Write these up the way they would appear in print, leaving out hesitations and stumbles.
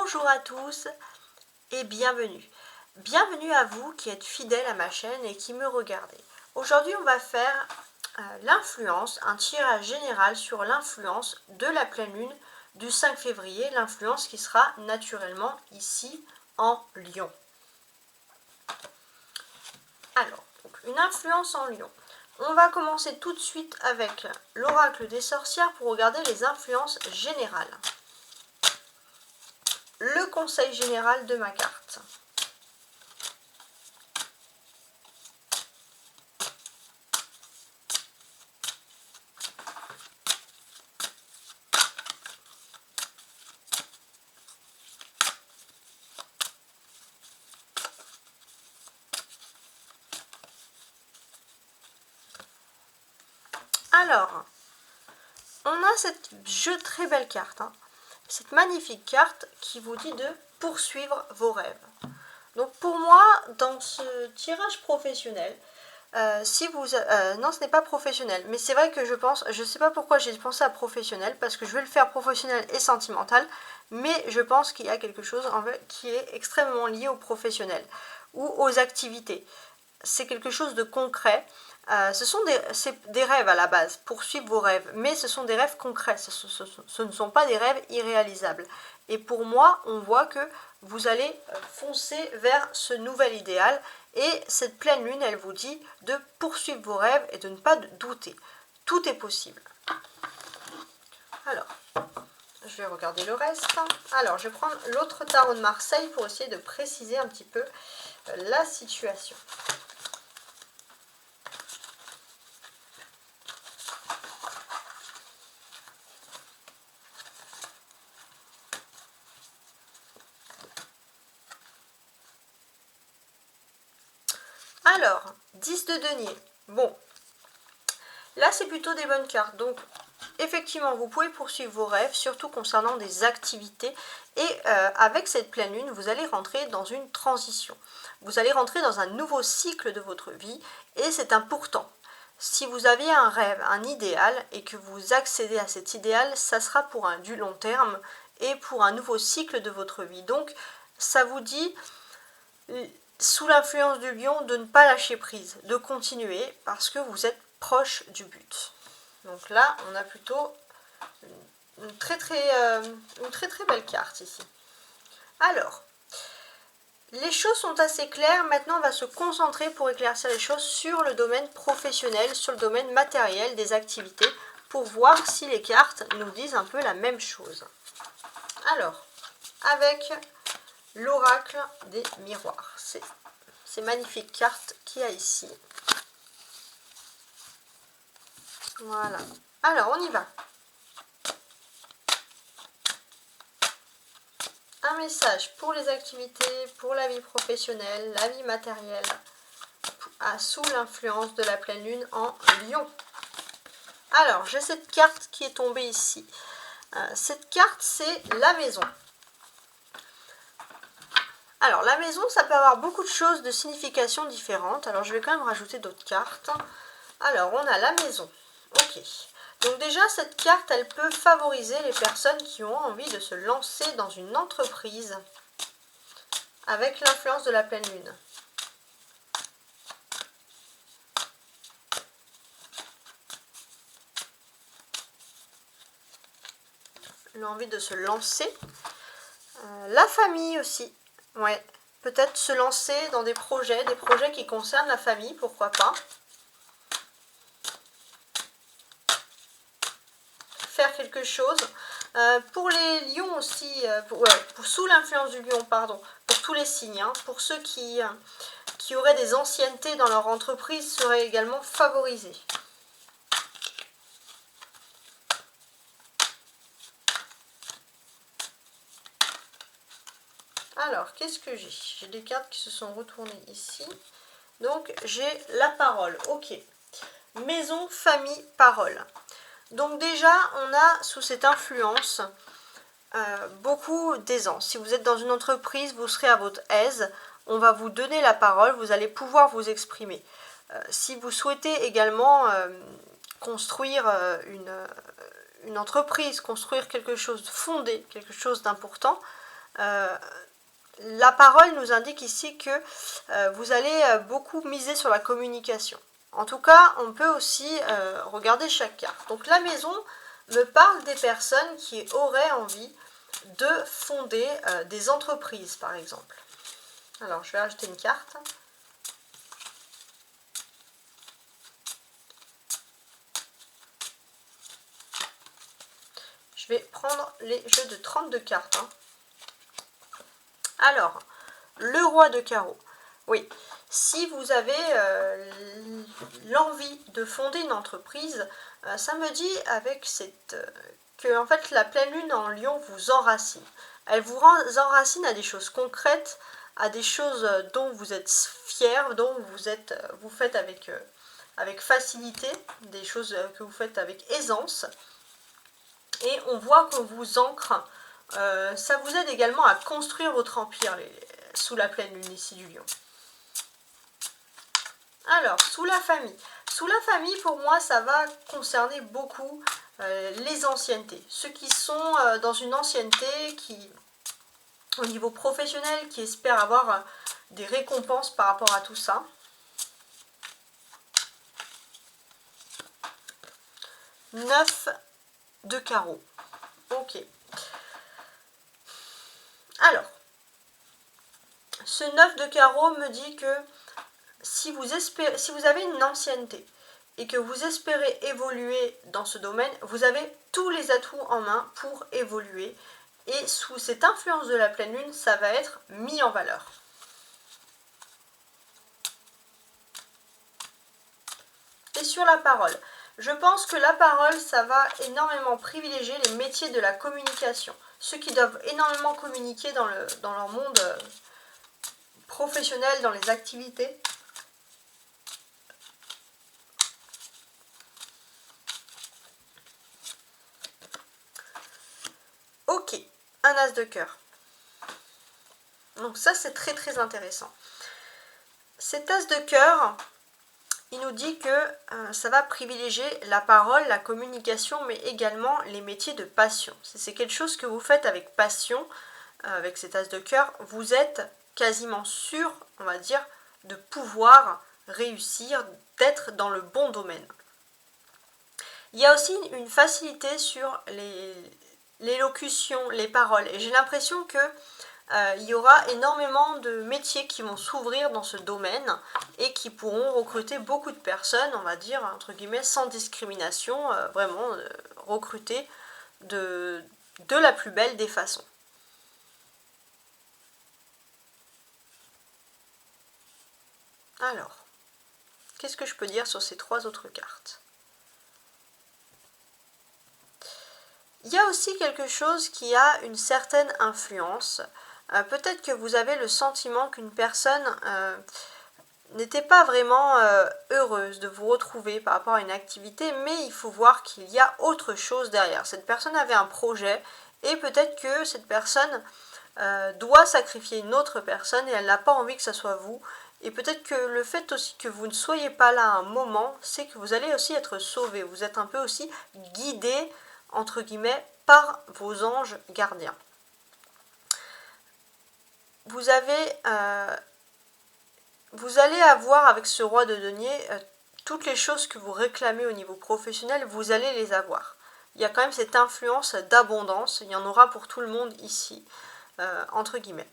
Bonjour à tous et bienvenue. Bienvenue à vous qui êtes fidèles à ma chaîne et qui me regardez. Aujourd'hui, on va faire l'influence, un tirage général sur l'influence de la pleine lune du 5 février, l'influence qui sera naturellement ici en Lion. Alors, une influence en Lion. On va commencer tout de suite avec l'oracle des sorcières pour regarder les influences générales. Le conseil général de ma carte. Alors, on a cette très belle carte, cette magnifique carte qui vous dit de poursuivre vos rêves. Donc pour moi, dans ce tirage professionnel, si vous... non, ce n'est pas professionnel, mais c'est vrai que je pense, je ne sais pas pourquoi j'ai pensé à professionnel, parce que je vais le faire professionnel et sentimental, mais je pense qu'il y a quelque chose qui est extrêmement lié au professionnel ou aux activités. C'est quelque chose de concret. Ce sont des rêves à la base, poursuivre vos rêves, mais ce sont des rêves concrets, ce ne sont pas des rêves irréalisables. Et pour moi, on voit que vous allez foncer vers ce nouvel idéal, et cette pleine lune, elle vous dit de poursuivre vos rêves et de ne pas douter. Tout est possible. Alors, je vais regarder le reste. Alors, je vais prendre l'autre tarot de Marseille pour essayer de préciser un petit peu la situation. Alors, 10 de denier. Bon, là c'est plutôt des bonnes cartes. Donc, effectivement, vous pouvez poursuivre vos rêves, surtout concernant des activités. Et avec cette pleine lune, vous allez rentrer dans une transition. Vous allez rentrer dans un nouveau cycle de votre vie. Et c'est important. Si vous aviez un rêve, un idéal, et que vous accédez à cet idéal, ça sera pour du long terme et pour un nouveau cycle de votre vie. Donc, ça vous dit... sous l'influence du lion, de ne pas lâcher prise, de continuer parce que vous êtes proche du but. Donc là, on a plutôt une très belle carte ici. Alors, les choses sont assez claires. Maintenant, on va se concentrer pour éclaircir les choses sur le domaine professionnel, sur le domaine matériel des activités, pour voir si les cartes nous disent un peu la même chose. Alors, avec l'oracle des miroirs. Ces magnifiques cartes qu'il y a ici. Voilà. Alors, on y va. Un message pour les activités, pour la vie professionnelle, la vie matérielle, sous l'influence de la pleine lune en Lion. Alors, j'ai cette carte qui est tombée ici. Cette carte, c'est la maison. Alors, la maison, ça peut avoir beaucoup de choses de signification différentes. Alors, je vais quand même rajouter d'autres cartes. Alors, on a la maison. Ok. Donc déjà, cette carte, elle peut favoriser les personnes qui ont envie de se lancer dans une entreprise avec l'influence de la pleine lune. L'envie de se lancer. La famille aussi. Ouais, peut-être se lancer dans des projets qui concernent la famille, pourquoi pas. Faire quelque chose. Pour les lions aussi, sous l'influence du lion, pardon, pour tous les signes, pour ceux qui auraient des anciennetés dans leur entreprise, seraient également favorisés. Alors, qu'est-ce que j'ai? J'ai des cartes qui se sont retournées ici. Donc, j'ai la parole. Ok. Maison, famille, parole. Donc déjà, on a sous cette influence beaucoup d'aisance. Si vous êtes dans une entreprise, vous serez à votre aise. On va vous donner la parole, vous allez pouvoir vous exprimer. Si vous souhaitez également construire une entreprise, construire quelque chose de fondé, quelque chose d'important, la parole nous indique ici que vous allez beaucoup miser sur la communication. En tout cas, on peut aussi regarder chaque carte. Donc la maison me parle des personnes qui auraient envie de fonder des entreprises, par exemple. Alors, je vais ajouter une carte. Je vais prendre les jeux de 32 cartes. Alors, le roi de carreau. Oui, si vous avez l'envie de fonder une entreprise, ça me dit avec que en fait la pleine lune en lion vous enracine. Elle vous enracine à des choses concrètes, à des choses dont vous êtes fier, dont vous faites avec facilité, des choses que vous faites avec aisance. Et on voit qu'on vous ancre. Ça vous aide également à construire votre empire sous la pleine lune ici du lion. Alors, sous la famille. Sous la famille, pour moi, ça va concerner beaucoup les anciennetés. Ceux qui sont dans une ancienneté, au niveau professionnel, qui espèrent avoir des récompenses par rapport à tout ça. Neuf de carreau. Ok. Alors, ce 9 de carreau me dit que si vous avez une ancienneté et que vous espérez évoluer dans ce domaine, vous avez tous les atouts en main pour évoluer. Et sous cette influence de la pleine lune, ça va être mis en valeur. Et sur la parole, je pense que la parole, ça va énormément privilégier les métiers de la communication. Ceux qui doivent énormément communiquer dans leur monde professionnel, dans les activités. Ok, un as de cœur. Donc ça, c'est très très intéressant. Cet as de cœur, il nous dit que ça va privilégier la parole, la communication, mais également les métiers de passion. Si c'est quelque chose que vous faites avec passion, avec cet as de cœur, vous êtes quasiment sûr, on va dire, de pouvoir réussir, d'être dans le bon domaine. Il y a aussi une facilité sur l'élocution, les paroles. Et j'ai l'impression que il y aura énormément de métiers qui vont s'ouvrir dans ce domaine et qui pourront recruter beaucoup de personnes, on va dire, entre guillemets, sans discrimination, vraiment recruter de la plus belle des façons. Alors, qu'est-ce que je peux dire sur ces trois autres cartes ? Il y a aussi quelque chose qui a une certaine influence. Peut-être que vous avez le sentiment qu'une personne n'était pas vraiment heureuse de vous retrouver par rapport à une activité, mais il faut voir qu'il y a autre chose derrière. Cette personne avait un projet et peut-être que cette personne doit sacrifier une autre personne et elle n'a pas envie que ce soit vous. Et peut-être que le fait aussi que vous ne soyez pas là à un moment, c'est que vous allez aussi être sauvé. Vous êtes un peu aussi guidé, entre guillemets, par vos anges gardiens. Vous allez avoir avec ce roi de denier toutes les choses que vous réclamez au niveau professionnel, vous allez les avoir. Il y a quand même cette influence d'abondance, il y en aura pour tout le monde ici, entre guillemets.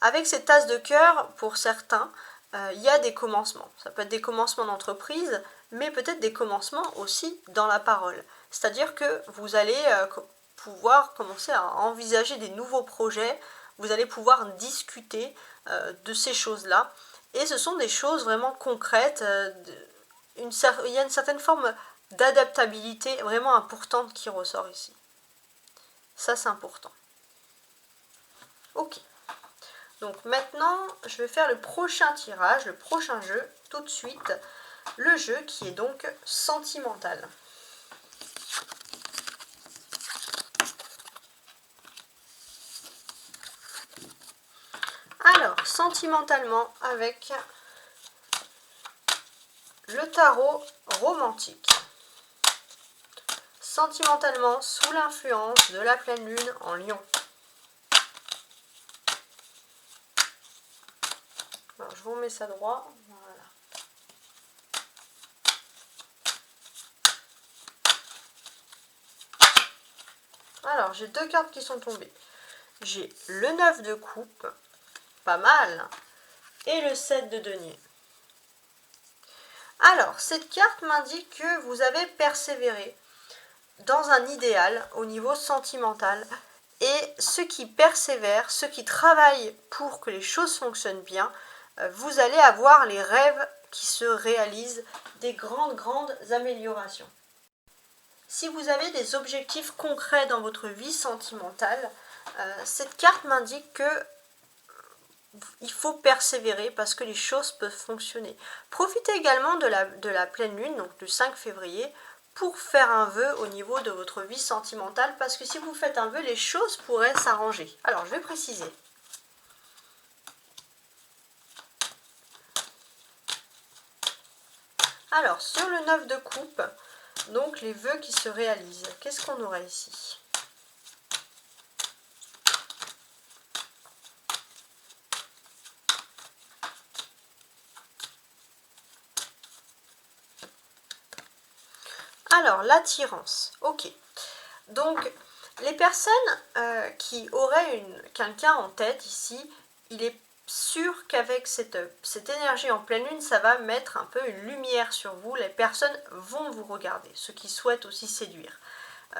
Avec cet as de cœur, pour certains, il y a des commencements. Ça peut être des commencements d'entreprise, mais peut-être des commencements aussi dans la parole. C'est-à-dire que vous allez pouvoir commencer à envisager des nouveaux projets, vous allez pouvoir discuter de ces choses-là. Et ce sont des choses vraiment concrètes. Il y a une certaine forme d'adaptabilité vraiment importante qui ressort ici. Ça, c'est important. Ok. Donc maintenant, je vais faire le prochain tirage, le prochain jeu, tout de suite. Le jeu qui est donc sentimental. Alors, sentimentalement, avec le tarot romantique. Sentimentalement, sous l'influence de la pleine lune en lion. Alors, je vous remets ça droit. Voilà. Alors, j'ai deux cartes qui sont tombées. J'ai le 9 de coupe, pas mal, et le 7 de denier. Alors, cette carte m'indique que vous avez persévéré dans un idéal au niveau sentimental. Et ceux qui persévèrent, ceux qui travaillent pour que les choses fonctionnent bien, vous allez avoir les rêves qui se réalisent, des grandes améliorations. Si vous avez des objectifs concrets dans votre vie sentimentale, cette carte m'indique que il faut persévérer parce que les choses peuvent fonctionner. Profitez également de la pleine lune, donc du 5 février, pour faire un vœu au niveau de votre vie sentimentale, parce que si vous faites un vœu, les choses pourraient s'arranger. Alors, je vais préciser. Alors, sur le 9 de coupe, donc les vœux qui se réalisent, qu'est-ce qu'on aurait ici ? Alors, l'attirance, ok. Donc, les personnes qui auraient quelqu'un en tête ici, il est sûr qu'avec cette énergie en pleine lune, ça va mettre un peu une lumière sur vous. Les personnes vont vous regarder, ceux qui souhaitent aussi séduire.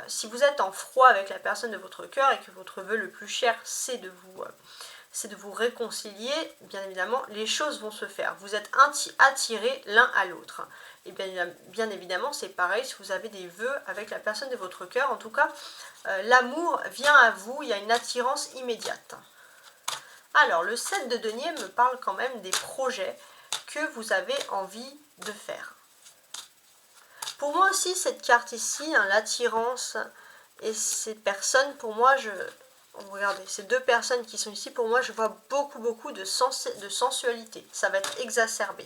Si vous êtes en froid avec la personne de votre cœur et que votre vœu le plus cher, c'est de vous réconcilier, bien évidemment, les choses vont se faire. Vous êtes attirés l'un à l'autre. Et bien évidemment, c'est pareil si vous avez des vœux avec la personne de votre cœur. En tout cas, l'amour vient à vous, il y a une attirance immédiate. Alors, le 7 de denier me parle quand même des projets que vous avez envie de faire. Pour moi aussi, cette carte ici, hein, l'attirance et ces personnes, pour moi, regardez, ces deux personnes qui sont ici, pour moi, je vois beaucoup de sensualité. Ça va être exacerbé.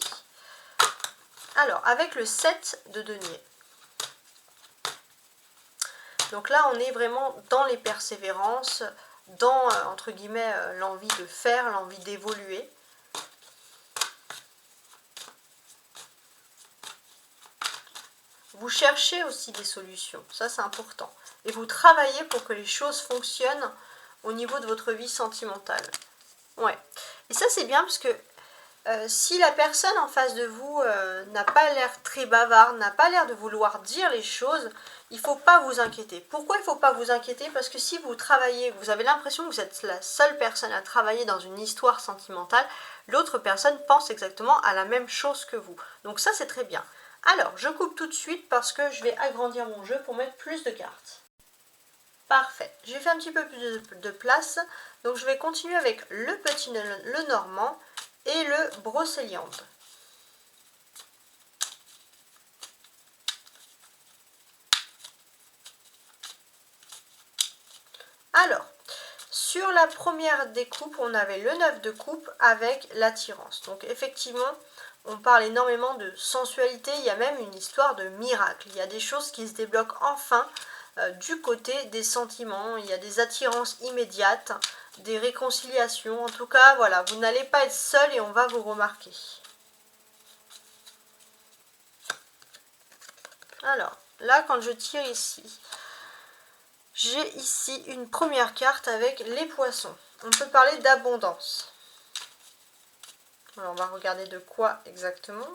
Alors, avec le 7 de denier. Donc là, on est vraiment dans les persévérances, dans, entre guillemets, l'envie de faire, l'envie d'évoluer. Vous cherchez aussi des solutions, ça c'est important. Et vous travaillez pour que les choses fonctionnent au niveau de votre vie sentimentale. Ouais. Et ça c'est bien parce que si la personne en face de vous n'a pas l'air très bavarde, n'a pas l'air de vouloir dire les choses, il ne faut pas vous inquiéter. Pourquoi il ne faut pas vous inquiéter? Parce que si vous travaillez, vous avez l'impression que vous êtes la seule personne à travailler dans une histoire sentimentale, l'autre personne pense exactement à la même chose que vous. Donc ça c'est très bien. Alors, je coupe tout de suite parce que je vais agrandir mon jeu pour mettre plus de cartes. Parfait. J'ai fait un petit peu plus de place. Donc, je vais continuer avec le petit le normand et le brocéliande. Alors, sur la première des coupes, on avait le 9 de coupe avec l'attirance. Donc, effectivement, on parle énormément de sensualité, il y a même une histoire de miracle. Il y a des choses qui se débloquent enfin du côté des sentiments. Il y a des attirances immédiates, des réconciliations. En tout cas, voilà, vous n'allez pas être seul et on va vous remarquer. Alors, là, quand je tire ici, j'ai ici une première carte avec les poissons. On peut parler d'abondance. Alors, on va regarder de quoi exactement.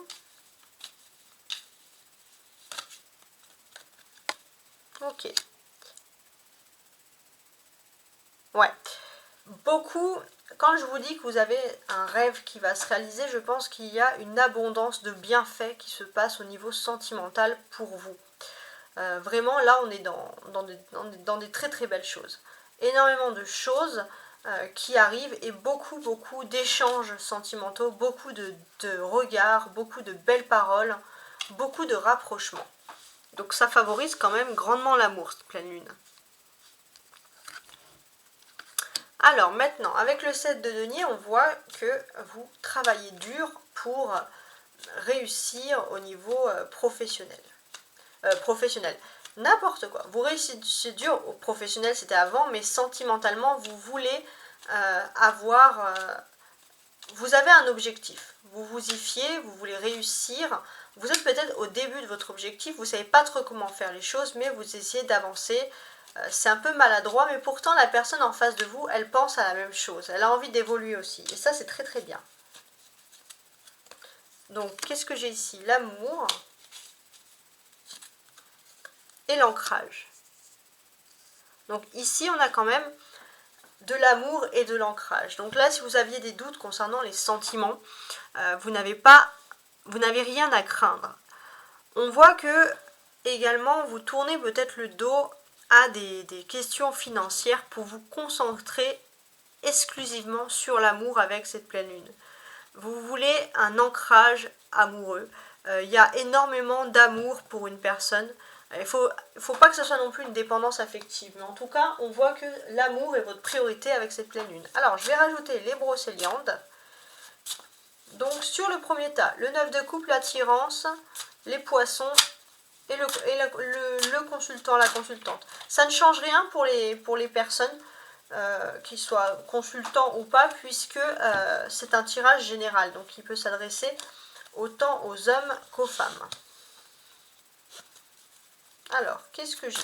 Ok. Ouais. Beaucoup, quand je vous dis que vous avez un rêve qui va se réaliser, je pense qu'il y a une abondance de bienfaits qui se passe au niveau sentimental pour vous. Vraiment, là, on est dans des très belles choses. Énormément de choses qui arrivent et beaucoup d'échanges sentimentaux, beaucoup de regards, beaucoup de belles paroles, beaucoup de rapprochements. Donc ça favorise quand même grandement l'amour, cette pleine lune. Alors maintenant, avec le 7 de denier, on voit que vous travaillez dur pour réussir au niveau professionnel. N'importe quoi. Vous réussissez dur au professionnel, c'était avant, mais sentimentalement, vous voulez vous avez un objectif, vous vous y fiez, vous voulez réussir, vous êtes peut-être au début de votre objectif, vous ne savez pas trop comment faire les choses, mais vous essayez d'avancer. C'est un peu maladroit, mais pourtant la personne en face de vous, elle pense à la même chose, elle a envie d'évoluer aussi, et ça c'est très très bien. Donc qu'est-ce que j'ai ici? L'amour et l'ancrage. Donc ici on a quand même de l'amour et de l'ancrage. Donc là, si vous aviez des doutes concernant les sentiments, vous n'avez rien à craindre. On voit que également vous tournez peut-être le dos à des questions financières pour vous concentrer exclusivement sur l'amour avec cette pleine lune. Vous voulez un ancrage amoureux. Il y a énormément d'amour pour une personne. Il ne faut pas que ce soit non plus une dépendance affective. Mais en tout cas, on voit que l'amour est votre priorité avec cette pleine lune. Alors, je vais rajouter les brocéliandes. Donc, sur le premier tas, le 9 de coupe, l'attirance, les poissons et le consultant, la consultante. Ça ne change rien pour les personnes, qu'ils soient consultants ou pas, puisque c'est un tirage général. Donc, il peut s'adresser autant aux hommes qu'aux femmes. Alors, qu'est-ce que j'ai?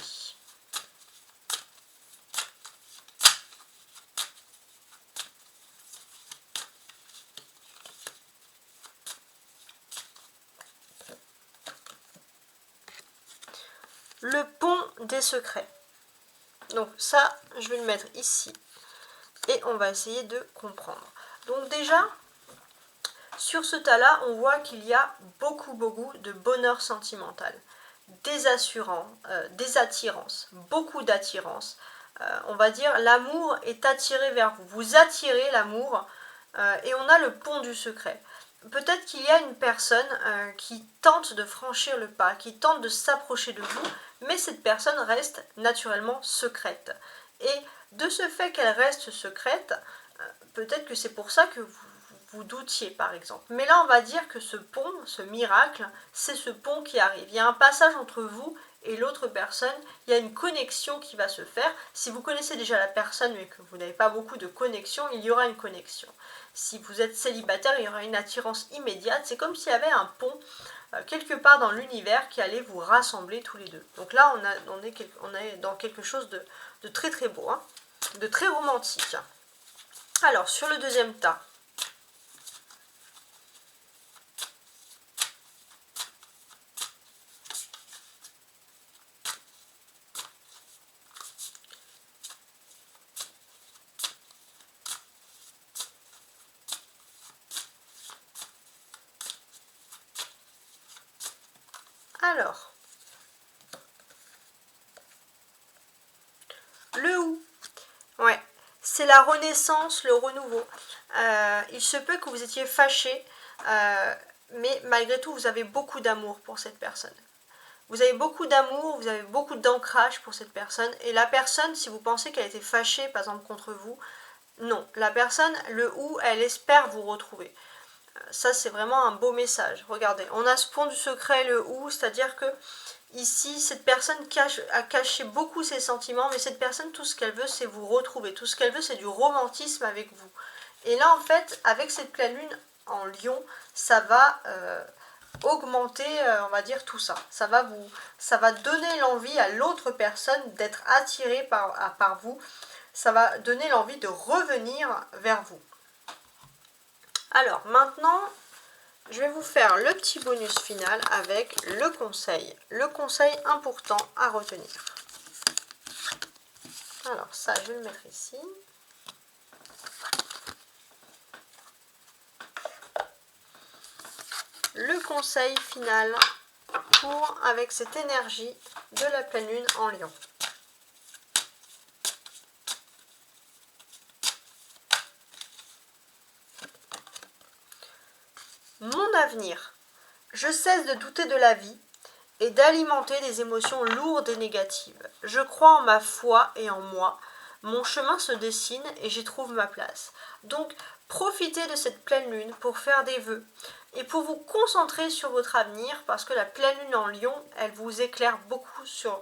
Le pont des secrets. Donc ça, je vais le mettre ici. Et on va essayer de comprendre. Donc déjà, sur ce tas-là, on voit qu'il y a beaucoup de bonheur sentimental. Des attirances, beaucoup d'attirance. On va dire l'amour est attiré vers vous. Vous attirez l'amour et on a le pont du secret. Peut-être qu'il y a une personne qui tente de franchir le pas, qui tente de s'approcher de vous, mais cette personne reste naturellement secrète. Et de ce fait qu'elle reste secrète, peut-être que c'est pour ça que vous doutiez par exemple. Mais là on va dire que ce pont, ce miracle, c'est ce pont qui arrive. Il y a un passage entre vous et l'autre personne, il y a une connexion qui va se faire. Si vous connaissez déjà la personne mais que vous n'avez pas beaucoup de connexion, il y aura une connexion. Si vous êtes célibataire, il y aura une attirance immédiate. C'est comme s'il y avait un pont quelque part dans l'univers qui allait vous rassembler tous les deux. Donc là, on est dans quelque chose de très très beau, hein, de très romantique. Alors, sur le deuxième tas, alors, le ou. Ouais, c'est la renaissance, le renouveau. Il se peut que vous étiez fâché, mais malgré tout, vous avez beaucoup d'amour pour cette personne. Vous avez beaucoup d'amour, vous avez beaucoup d'ancrage pour cette personne. Et la personne, si vous pensez qu'elle était fâchée, par exemple, contre vous, non. La personne, le ou, elle espère vous retrouver. Ça, c'est vraiment un beau message. Regardez, on a ce pont du secret, le ou, c'est-à-dire que ici, cette personne a caché beaucoup ses sentiments, mais cette personne, tout ce qu'elle veut, c'est vous retrouver. Tout ce qu'elle veut, c'est du romantisme avec vous. Et là, en fait, avec cette pleine lune en Lion, ça va augmenter, on va dire, tout ça. Ça va donner l'envie à l'autre personne d'être attirée par vous. Ça va donner l'envie de revenir vers vous. Alors, maintenant, je vais vous faire le petit bonus final avec le conseil important à retenir. Alors ça, je vais le mettre ici. Le conseil final avec cette énergie de la pleine lune en Lion. Mon avenir. Je cesse de douter de la vie et d'alimenter des émotions lourdes et négatives. Je crois en ma foi et en moi. Mon chemin se dessine et j'y trouve ma place. Donc, profitez de cette pleine lune pour faire des vœux et pour vous concentrer sur votre avenir, parce que la pleine lune en Lion, elle vous éclaire beaucoup sur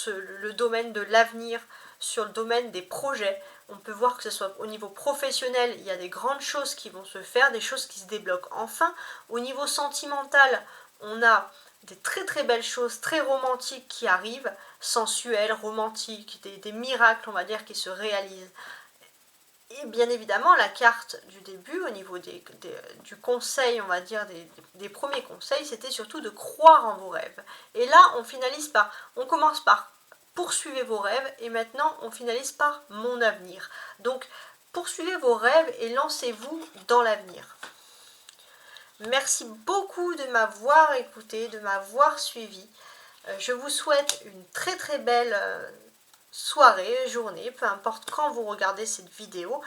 le domaine de l'avenir, sur le domaine des projets. on peut voir que ce soit au niveau professionnel, il y a des grandes choses qui vont se faire, des choses qui se débloquent enfin. Au niveau sentimental, on a des très très belles choses, très romantiques qui arrivent, sensuelles, romantiques, des miracles, on va dire, qui se réalisent. Et bien évidemment, la carte du début, au niveau du conseil, on va dire, des premiers conseils, c'était surtout de croire en vos rêves. Et là, on commence par poursuivez vos rêves, et maintenant, on finalise par mon avenir. Donc, poursuivez vos rêves et lancez-vous dans l'avenir. Merci beaucoup de m'avoir écouté, de m'avoir suivi. Je vous souhaite une très très belle soirée, journée, peu importe quand vous regardez cette vidéo.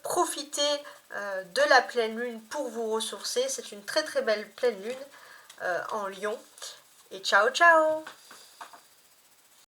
Profitez de la pleine lune pour vous ressourcer. C'est une très très belle pleine lune en Lion. Et ciao ciao!